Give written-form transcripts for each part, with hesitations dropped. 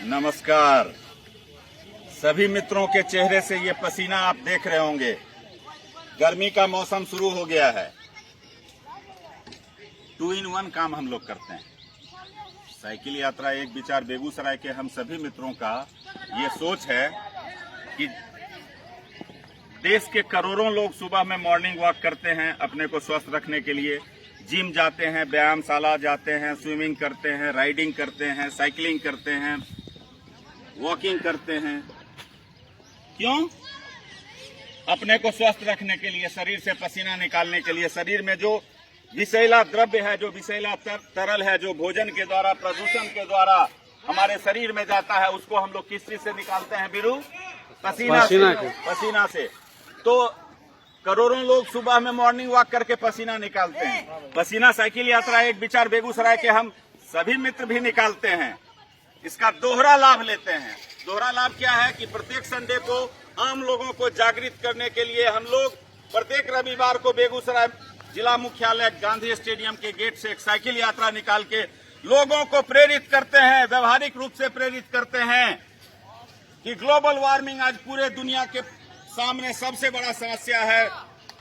नमस्कार। सभी मित्रों के चेहरे से ये पसीना आप देख रहे होंगे। गर्मी का मौसम शुरू हो गया है। 2 in 1 काम हम लोग करते हैं। साइकिल यात्रा एक विचार बेगूसराय के हम सभी मित्रों का ये सोच है कि देश के करोड़ों लोग सुबह में मॉर्निंग वॉक करते हैं अपने को स्वस्थ रखने के लिए। जिम जाते हैं, व्यायामशाला जाते हैं, स्विमिंग करते हैं, राइडिंग करते हैं, साइकिलिंग करते हैं, वॉकिंग करते हैं। क्यों? अपने को स्वस्थ रखने के लिए, शरीर से पसीना निकालने के लिए। शरीर में जो विषैला द्रव्य है, जो विषैला तरल है, जो भोजन के द्वारा, प्रदूषण के द्वारा हमारे शरीर में जाता है, उसको हम लोग किस चीज से निकालते हैं बीरू? पसीना से। तो करोड़ों लोग सुबह में मॉर्निंग वॉक करके पसीना निकालते हैं। पसीना साइकिल यात्रा एक विचार बेगूसराय के हम सभी मित्र भी निकालते हैं। इसका दोहरा लाभ लेते हैं। दोहरा लाभ क्या है कि प्रत्येक संडे को आम लोगों को जागृत करने के लिए हम लोग प्रत्येक रविवार को बेगूसराय जिला मुख्यालय गांधी स्टेडियम के गेट से एक साइकिल यात्रा निकाल के लोगों को प्रेरित करते हैं, व्यवहारिक रूप से प्रेरित करते हैं कि ग्लोबल वार्मिंग आज पूरे दुनिया के सामने सबसे बड़ा समस्या है।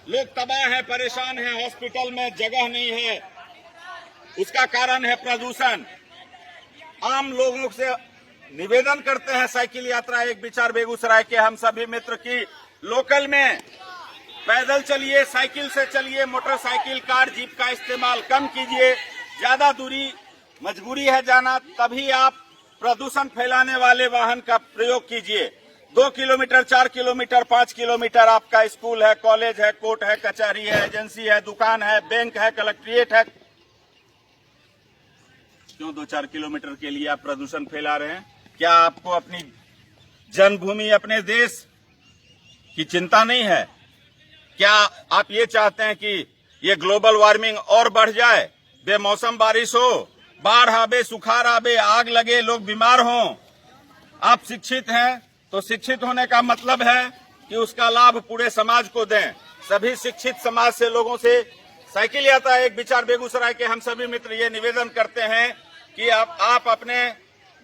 लोग तबाह है, परेशान है, हॉस्पिटल में जगह नहीं है। उसका कारण है प्रदूषण। आम लोगों से निवेदन करते हैं साइकिल यात्रा एक विचार बेगूसराय के हम सभी मित्र की लोकल में पैदल चलिए, साइकिल से चलिए, मोटरसाइकिल, कार, जीप का इस्तेमाल कम कीजिए। ज्यादा दूरी मजबूरी है जाना, तभी आप प्रदूषण फैलाने वाले वाहन का प्रयोग कीजिए। 2 किलोमीटर, 4 किलोमीटर, 5 किलोमीटर आपका स्कूल है, कॉलेज है, कोर्ट है, कचहरी है, एजेंसी है, दुकान है, बैंक है, कलेक्ट्रेट है। क्यों 2-4 किलोमीटर के लिए आप प्रदूषण फैला रहे हैं? क्या आपको अपनी जन्मभूमि, अपने देश की चिंता नहीं है? क्या आप ये चाहते हैं कि ये ग्लोबल वार्मिंग और बढ़ जाए, बेमौसम बारिश हो, बाढ़ आवे, सुखाड़ आवे, आग लगे, लोग बीमार हों? आप शिक्षित हैं तो शिक्षित होने का मतलब है कि उसका लाभ पूरे समाज को दें। सभी शिक्षित समाज से लोगों से साइकिल यात्रा एक विचार बेगूसराय के हम सभी मित्र ये निवेदन करते हैं कि आप अपने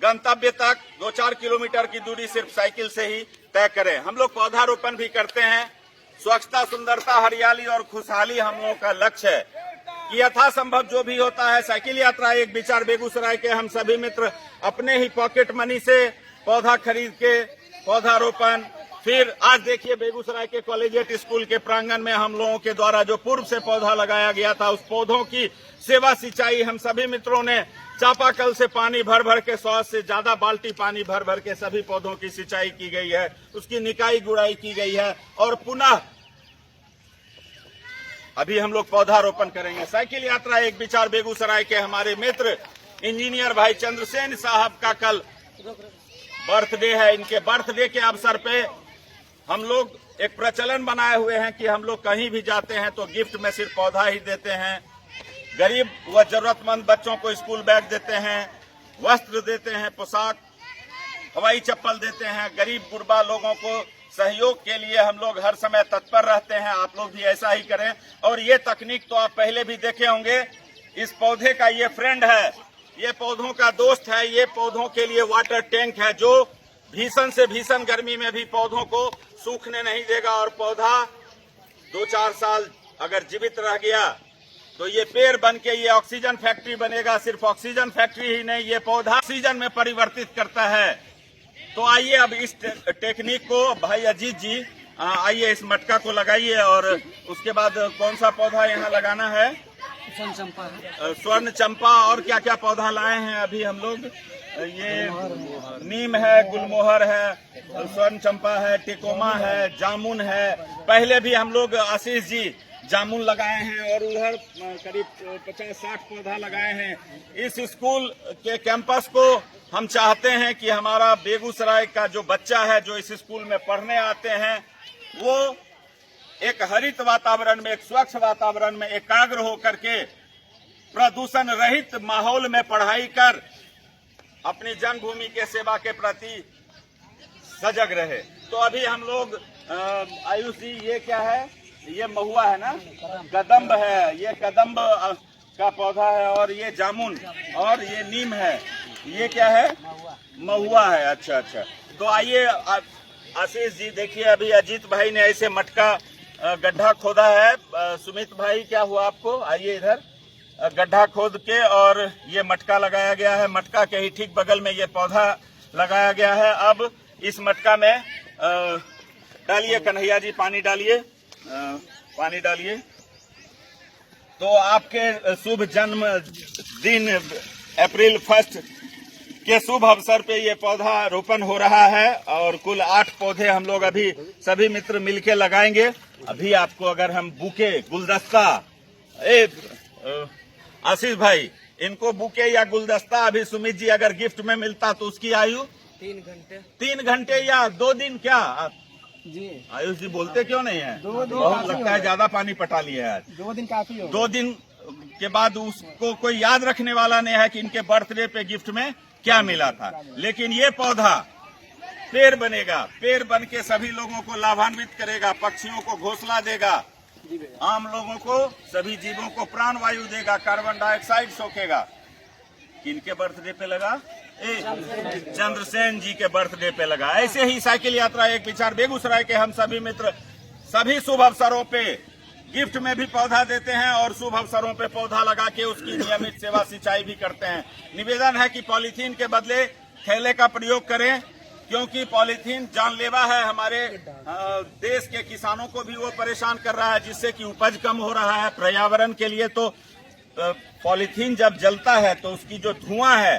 गंतव्य तक 2-4 किलोमीटर की दूरी सिर्फ साइकिल से ही तय करें। हम लोग पौधारोपण भी करते हैं। स्वच्छता, सुंदरता, हरियाली और खुशहाली हम लोगों का लक्ष्य है कि यथासंभव जो भी होता है साइकिल यात्रा एक विचार बेगूसराय के हम सभी मित्र अपने ही पॉकेट मनी से पौधा खरीद के पौधारोपण। फिर आज देखिए बेगूसराय के कॉलेजिएट स्कूल के प्रांगण में हम लोगों के द्वारा जो पूर्व से पौधा लगाया गया था, उस पौधों की सेवा सिंचाई हम सभी मित्रों ने चापाकल से पानी भर भर के 100 से ज्यादा बाल्टी पानी भर भर के सभी पौधों की सिंचाई की गई है, उसकी निकाई गुड़ाई की गई है और पुनः अभी हम लोग पौधारोपण करेंगे। साइकिल यात्रा एक विचार बेगूसराय के हमारे मित्र इंजीनियर भाई चंद्रसेन साहब का कल बर्थडे है। इनके बर्थडे के अवसर पे हम लोग एक प्रचलन बनाए हुए हैं कि हम लोग कहीं भी जाते हैं तो गिफ्ट में सिर्फ पौधा ही देते हैं। गरीब व जरूरतमंद बच्चों को स्कूल बैग देते हैं, वस्त्र देते हैं, पोशाक, हवाई चप्पल देते हैं। गरीब गुरबा लोगों को सहयोग के लिए हम लोग हर समय तत्पर रहते हैं। आप लोग भी ऐसा ही करें। और ये तकनीक तो आप पहले भी देखे होंगे। इस पौधे का ये फ्रेंड है, ये पौधों का दोस्त है। ये पौधों के लिए वाटर टैंक है जो भीषण से भीषण गर्मी में भी पौधों को सूखने नहीं देगा। और पौधा 2-4 साल अगर जीवित रह गया तो ये पेड़ बन के ये ऑक्सीजन फैक्ट्री बनेगा। सिर्फ ऑक्सीजन फैक्ट्री ही नहीं, ये पौधा ऑक्सीजन में परिवर्तित करता है। तो आइए अब इस टेक्निक को भाई अजीत जी आइए इस मटका को लगाइए और उसके बाद कौन सा पौधा यहाँ लगाना है? स्वर्ण चंपा। और क्या क्या पौधा लाए हैं अभी हम लोग? ये नीम है, गुलमोहर है, स्वर्ण चंपा है, टिकोमा है, जामुन है। पहले भी हम लोग आशीष जी जामुन लगाए हैं और उधर करीब 50-60 पौधा लगाए हैं। इस स्कूल के कैंपस को हम चाहते हैं कि हमारा बेगूसराय का जो बच्चा है जो इस स्कूल में पढ़ने आते हैं वो एक हरित वातावरण में, एक स्वच्छ वातावरण में एकाग्र होकर के प्रदूषण रहित माहौल में पढ़ाई कर अपनी जन्मभूमि के सेवा के प्रति सजग रहे। तो अभी हम लोग आयुष जी, ये क्या है? ये महुआ है ना, कदम्ब है। ये कदम्ब का पौधा है, और ये जामुन और ये नीम है। ये क्या है? महुआ है। अच्छा अच्छा। तो आइए आशीष जी, देखिए अभी अजीत भाई ने ऐसे मटका गड्ढा खोदा है। सुमित भाई क्या हुआ आपको? आइए इधर। गड्ढा खोद के और ये मटका लगाया गया है। मटका के ही ठीक बगल में ये पौधा लगाया गया है। अब इस मटका में डालिए कन्हैया जी, पानी डालिए, पानी डालिए। तो आपके शुभ जन्म दिन अप्रैल 1 के शुभ अवसर पे ये पौधा रोपण हो रहा है, और कुल 8 पौधे हम लोग अभी सभी मित्र मिलके लगाएंगे। अभी आपको अगर हम बुके, गुलदस्ता, आशीष भाई, इनको बुके या गुलदस्ता अभी सुमित जी अगर गिफ्ट में मिलता तो उसकी आयु 3 घंटे या 2 दिन। क्या जी आयुष जी बोलते क्यों नहीं है? बहुत लगता है ज्यादा पानी पटा लिए आज। 2 दिन काफी हो। 2 दिन के बाद उसको कोई याद रखने वाला नहीं है कि इनके बर्थडे पे गिफ्ट में क्या मिला था। लेकिन ये पौधा पेड़ बनेगा, पेड़ बन के सभी लोगों को लाभान्वित करेगा, पक्षियों को घोंसला देगा, आम लोगों को, सभी जीवों को प्राण वायु देगा, कार्बन डाइऑक्साइड सोखेगा। किनके बर्थडे पे लगा? चंद्रसेन जी के बर्थडे पे लगा। ऐसे ही साइकिल यात्रा एक विचार बेगूसराय के हम सभी मित्र सभी शुभ अवसरों पे गिफ्ट में भी पौधा देते हैं, और शुभ अवसरों पे पौधा लगा के उसकी नियमित सेवा सिंचाई भी करते हैं। निवेदन है कि पॉलीथीन के बदले थैले का प्रयोग करें, क्योंकि पॉलीथीन जानलेवा है। हमारे देश के किसानों को भी वो परेशान कर रहा है, जिससे कि उपज कम हो रहा है। पर्यावरण के लिए तो पॉलीथीन जब जलता है तो उसकी जो धुआं है,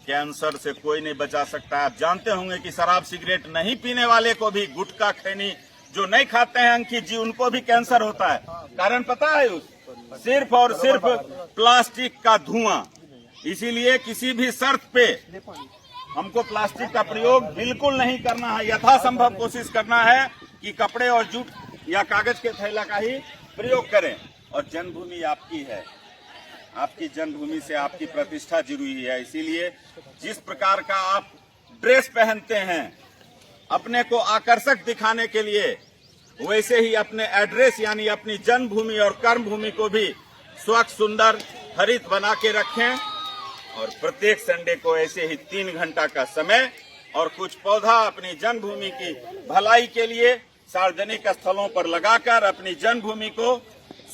कैंसर से कोई नहीं बचा सकता। आप जानते होंगे कि शराब सिगरेट नहीं पीने वाले को भी, गुटखा खैनी जो नहीं खाते हैं अंकित जी, उनको भी कैंसर होता है। कारण पता है? सिर्फ और सिर्फ प्लास्टिक का धुआं। इसीलिए किसी भी शर्त पे हमको प्लास्टिक का प्रयोग बिल्कुल नहीं करना है। यथासंभव कोशिश करना है कि कपड़े और जूट या कागज के थैला का ही प्रयोग करें। और जन्मभूमि आपकी है, आपकी जन्मभूमि से आपकी प्रतिष्ठा जुड़ी है। इसीलिए जिस प्रकार का आप ड्रेस पहनते हैं अपने को आकर्षक दिखाने के लिए, वैसे ही अपने एड्रेस यानी अपनी जन्मभूमि और कर्मभूमि को भी स्वच्छ, सुंदर, हरित बना के रखें। और प्रत्येक संडे को ऐसे ही 3 घंटा का समय और कुछ पौधा अपनी जन्मभूमि की भलाई के लिए सार्वजनिक स्थलों पर लगाकर अपनी जन्मभूमि को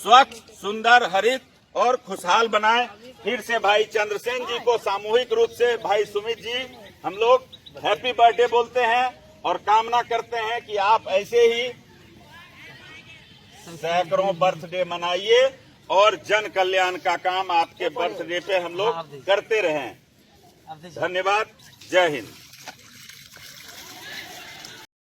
स्वच्छ, सुंदर, हरित और खुशहाल बनाएं। फिर से भाई चंद्रसेन जी को सामूहिक रूप से भाई सुमित जी हम लोग हैप्पी बर्थडे बोलते हैं, और कामना करते हैं कि आप ऐसे ही सैकड़ों बर्थडे मनाइए और जन कल्याण का काम आपके बर्थडे पे हम लोग करते रहें। धन्यवाद। जय हिंद।